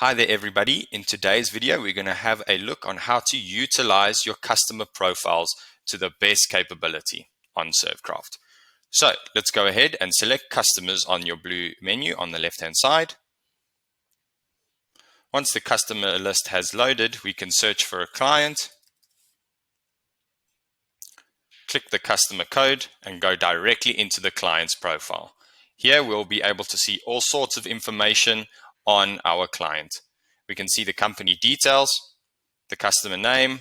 Hi there everybody. In today's video we're going to have a look on how to utilize your customer profiles to the best capability on SERVCraft. So let's go ahead and select customers on your blue menu on the left hand side. Once the customer list has loaded, we can search for a client, click the customer code and go directly into the client's profile. Here we'll be able to see all sorts of information on our client. We can see the company details, the customer name,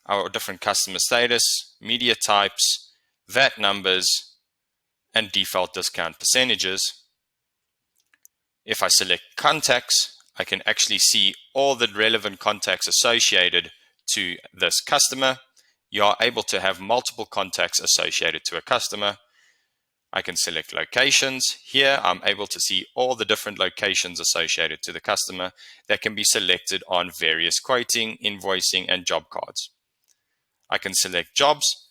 our different customer status, media types, VAT numbers, and default discount percentages. If I select contacts, I can actually see all the relevant contacts associated to this customer. You are able to have multiple contacts associated to a customer. I can select locations. Here I'm able to see all the different locations associated to the customer that can be selected on various quoting, invoicing, and job cards. I can select jobs.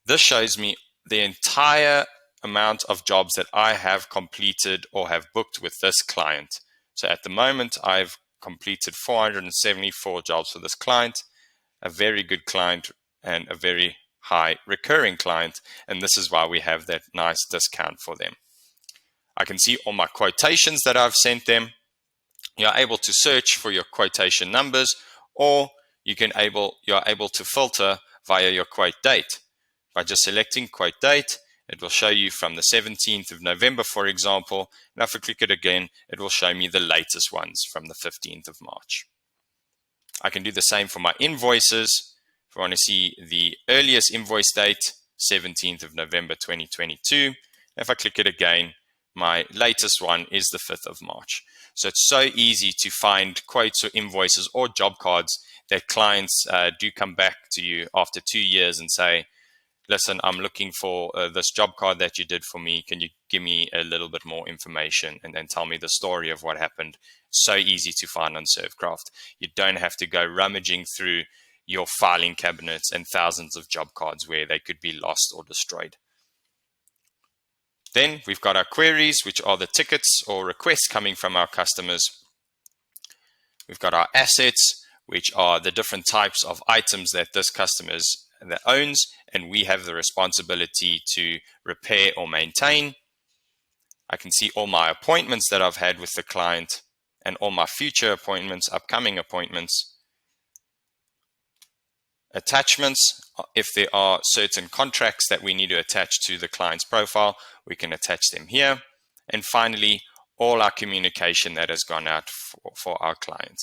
This shows me the entire amount of jobs that I have completed or have booked with this client. So at the moment I've completed 474 jobs for this client, a very good client and a very high recurring client, and this is why we have that nice discount for them. I can see all my quotations that I've sent them. You're able to search for your quotation numbers, or you're able to filter via your quote date. By just selecting quote date, it will show you from the 17th of November, for example, and if I click it again, it will show me the latest ones from the 15th of March. I can do the same for my invoices. If I want to see the earliest invoice date, 17th of November 2022. If I click it again, my latest one is the 5th of March. So it's so easy to find quotes or invoices or job cards that clients do come back to you after 2 years and say, listen, I'm looking for this job card that you did for me. Can you give me a little bit more information and then tell me the story of what happened? So easy to find on SERVCraft. You don't have to go rummaging through your filing cabinets and thousands of job cards where they could be lost or destroyed. Then we've got our queries, which are the tickets or requests coming from our customers. We've got our assets, which are the different types of items that this customer owns, and we have the responsibility to repair or maintain. I can see all my appointments that I've had with the client and all my future appointments, upcoming appointments. Attachments, if there are certain contracts that we need to attach to the client's profile, we can attach them here. And finally, all our communication that has gone out for our client.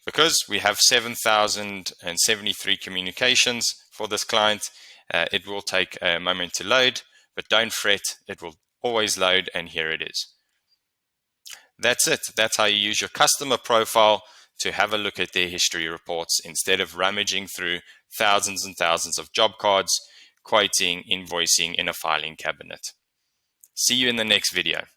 Because we have 7,073 communications for this client, it will take a moment to load, but don't fret, it will always load, and here it is. That's it. That's how you use your customer profile to have a look at their history reports instead of rummaging through thousands and thousands of job cards, quoting, invoicing in a filing cabinet. See you in the next video.